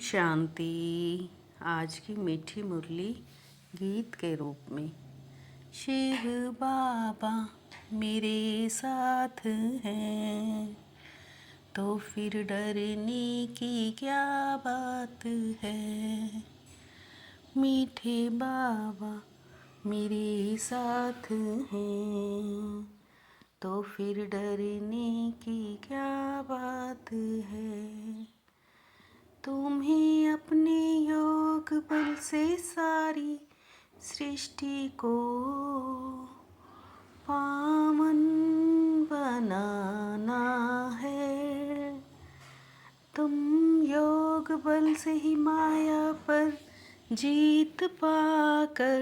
शांति। आज की मीठी मुरली गीत के रूप में। शिव बाबा मेरे साथ हैं तो फिर डरने की क्या बात है। मीठे बाबा मेरे साथ हैं तो फिर डरने की क्या बात है। तुम्हें अपने योग बल से सारी सृष्टि को पावन बनाना है। तुम योग बल से ही माया पर जीत पाकर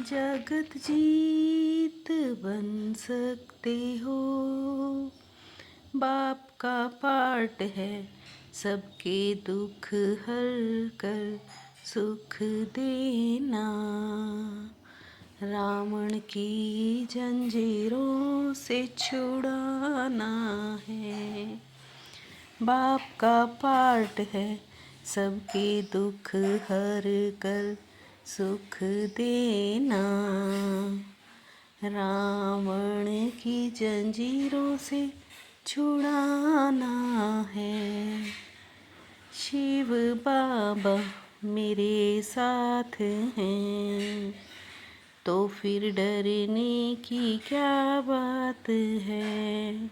जगत जीत बन सकते हो। बाप का पाठ है सबके दुख हर कर सुख देना। रावण की जंजीरों से छुड़ाना है। बाप का पाठ है सबके दुख हर कर सुख देना। रावण की जंजीरों से छुड़ाना है। शिव बाबा मेरे साथ हैं तो फिर डरने की क्या बात है।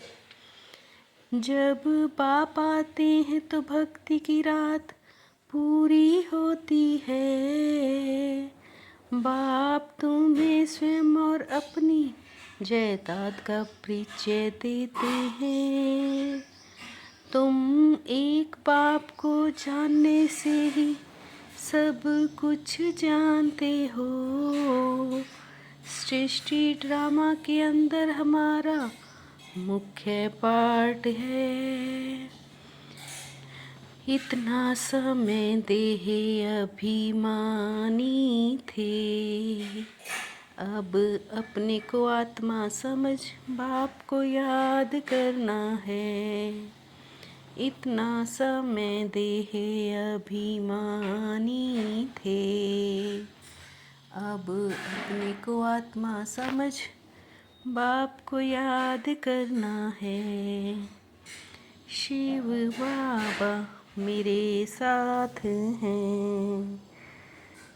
जब बाप आते हैं तो भक्ति की रात पूरी होती है। बाप तुम्हें स्वयं और अपनी जायदाद का परिचय देते हैं। तुम एक बाप को जानने से ही सब कुछ जानते हो। सृष्टि ड्रामा के अंदर हमारा मुख्य पार्ट है। इतना समय देह अभिमानी थे, अब अपने को आत्मा समझ बाप को याद करना है। इतना समय देह अभिमानी थे, अब अपने को आत्मा समझ बाप को याद करना है। शिव बाबा मेरे साथ हैं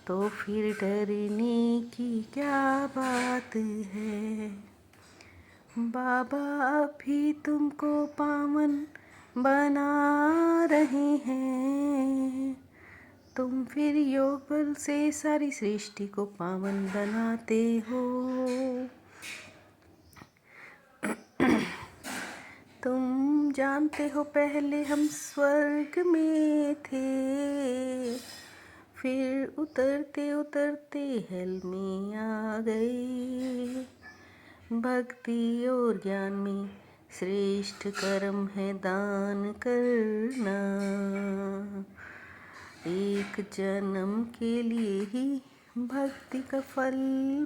तो फिर डरने की क्या बात है। बाबा अभी तुमको पावन बना रहे हैं। तुम फिर योग बल से सारी सृष्टि को पावन बनाते हो। तुम जानते हो पहले हम स्वर्ग में थे, फिर उतरते उतरते हेल में आ गए। भक्ति और ज्ञान में श्रेष्ठ कर्म है दान करना। एक जन्म के लिए ही भक्ति का फल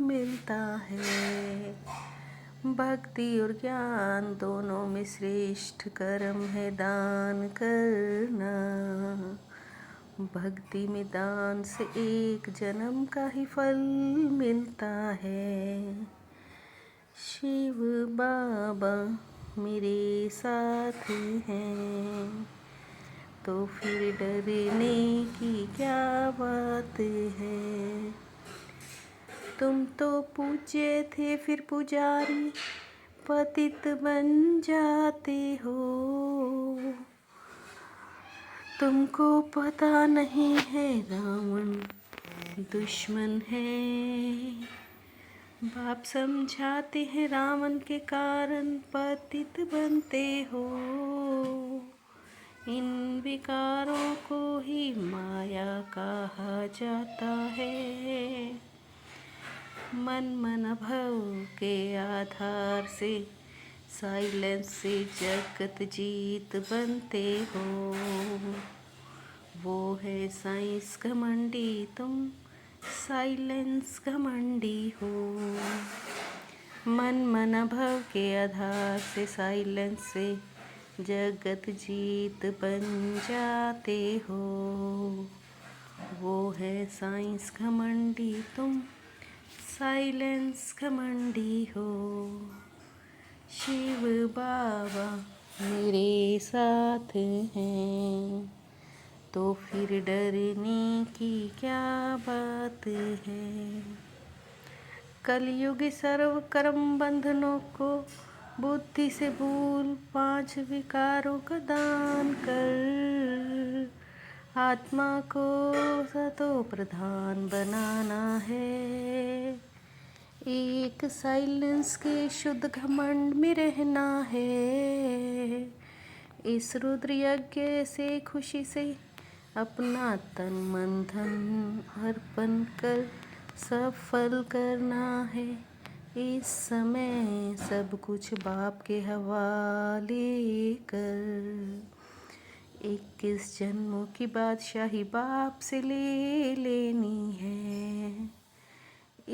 मिलता है। भक्ति और ज्ञान दोनों में श्रेष्ठ कर्म है दान करना। भक्ति में दान से एक जन्म का ही फल मिलता है। शिव बाबा मेरे साथ हैं तो फिर डरने की क्या बात है। तुम तो पूज्य थे फिर पुजारी पतित बन जाते हो। तुमको पता नहीं है रावण दुश्मन है। बाप समझाते हैं रावण के कारण पतित बनते हो। इन विकारों को ही माया कहा जाता है। मन भव के आधार से साइलेंस से जगत जीत बनते हो। वो है साइंस घमंडी, तुम साइलेंस घमंडी हो। मन भव के आधार से साइलेंस से जगत जीत बन जाते हो। वो है साइंस घमंडी, तुम साइलेंस घमंडी हो। शिव बाबा मेरे साथ हैं, तो फिर डरने की क्या बात है। कलयुग सर्व कर्म बंधनों को बुद्धि से भूल 5 विकारों का दान कर। आत्मा को सतो प्रधान बनाना है, एक साइलेंस के शुद्ध घमंड में रहना है। इस रुद्र यज्ञ से खुशी से अपना तन मन धन अर्पण कर सफल करना है। इस समय सब कुछ बाप के हवाले कर। 21 जन्मों की बादशाही बाप से ले लेनी है।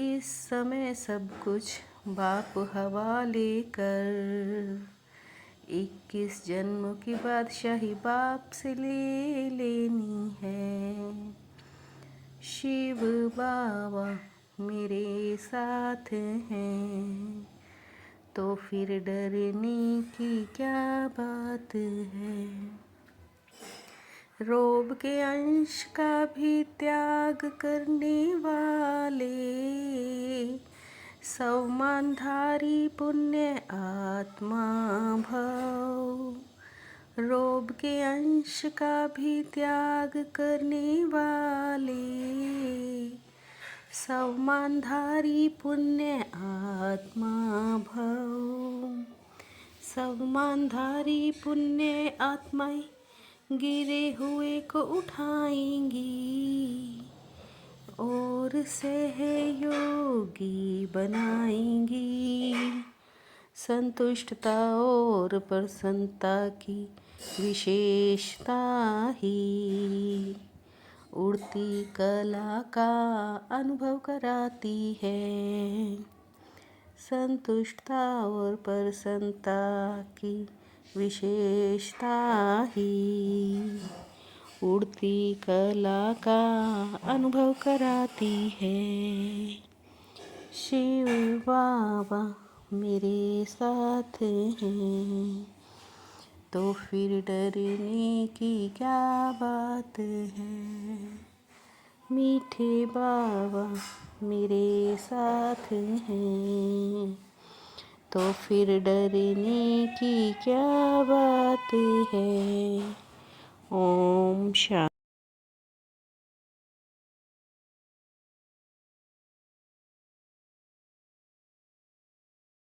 इस समय सब कुछ बाप हवाले कर। 21 जन्मों की बादशाही बाप से ले लेनी है। शिव बाबा मेरे साथ हैं, तो फिर डरने की क्या बात है। रोब के अंश का भी त्याग करने वाले, सवमानधारी पुण्य आत्मा भव। रोब के अंश का भी त्याग करने वाले, सवमानधारी पुण्य आत्मा भव। सवमानधारी पुण्य आत्माएं गिरे हुए को उठाएंगी और सहयोगी बनाएंगी। संतुष्टता और प्रसन्नता की विशेषता ही उड़ती कला का अनुभव कराती है। संतुष्टता और प्रसन्नता की विशेषता ही उड़ती कला का अनुभव कराती है। शिव बाबा मेरे साथ हैं, तो फिर डरने की क्या बात है। मीठे बाबा मेरे साथ हैं, तो फिर डरने की क्या बात है। ओम शांति।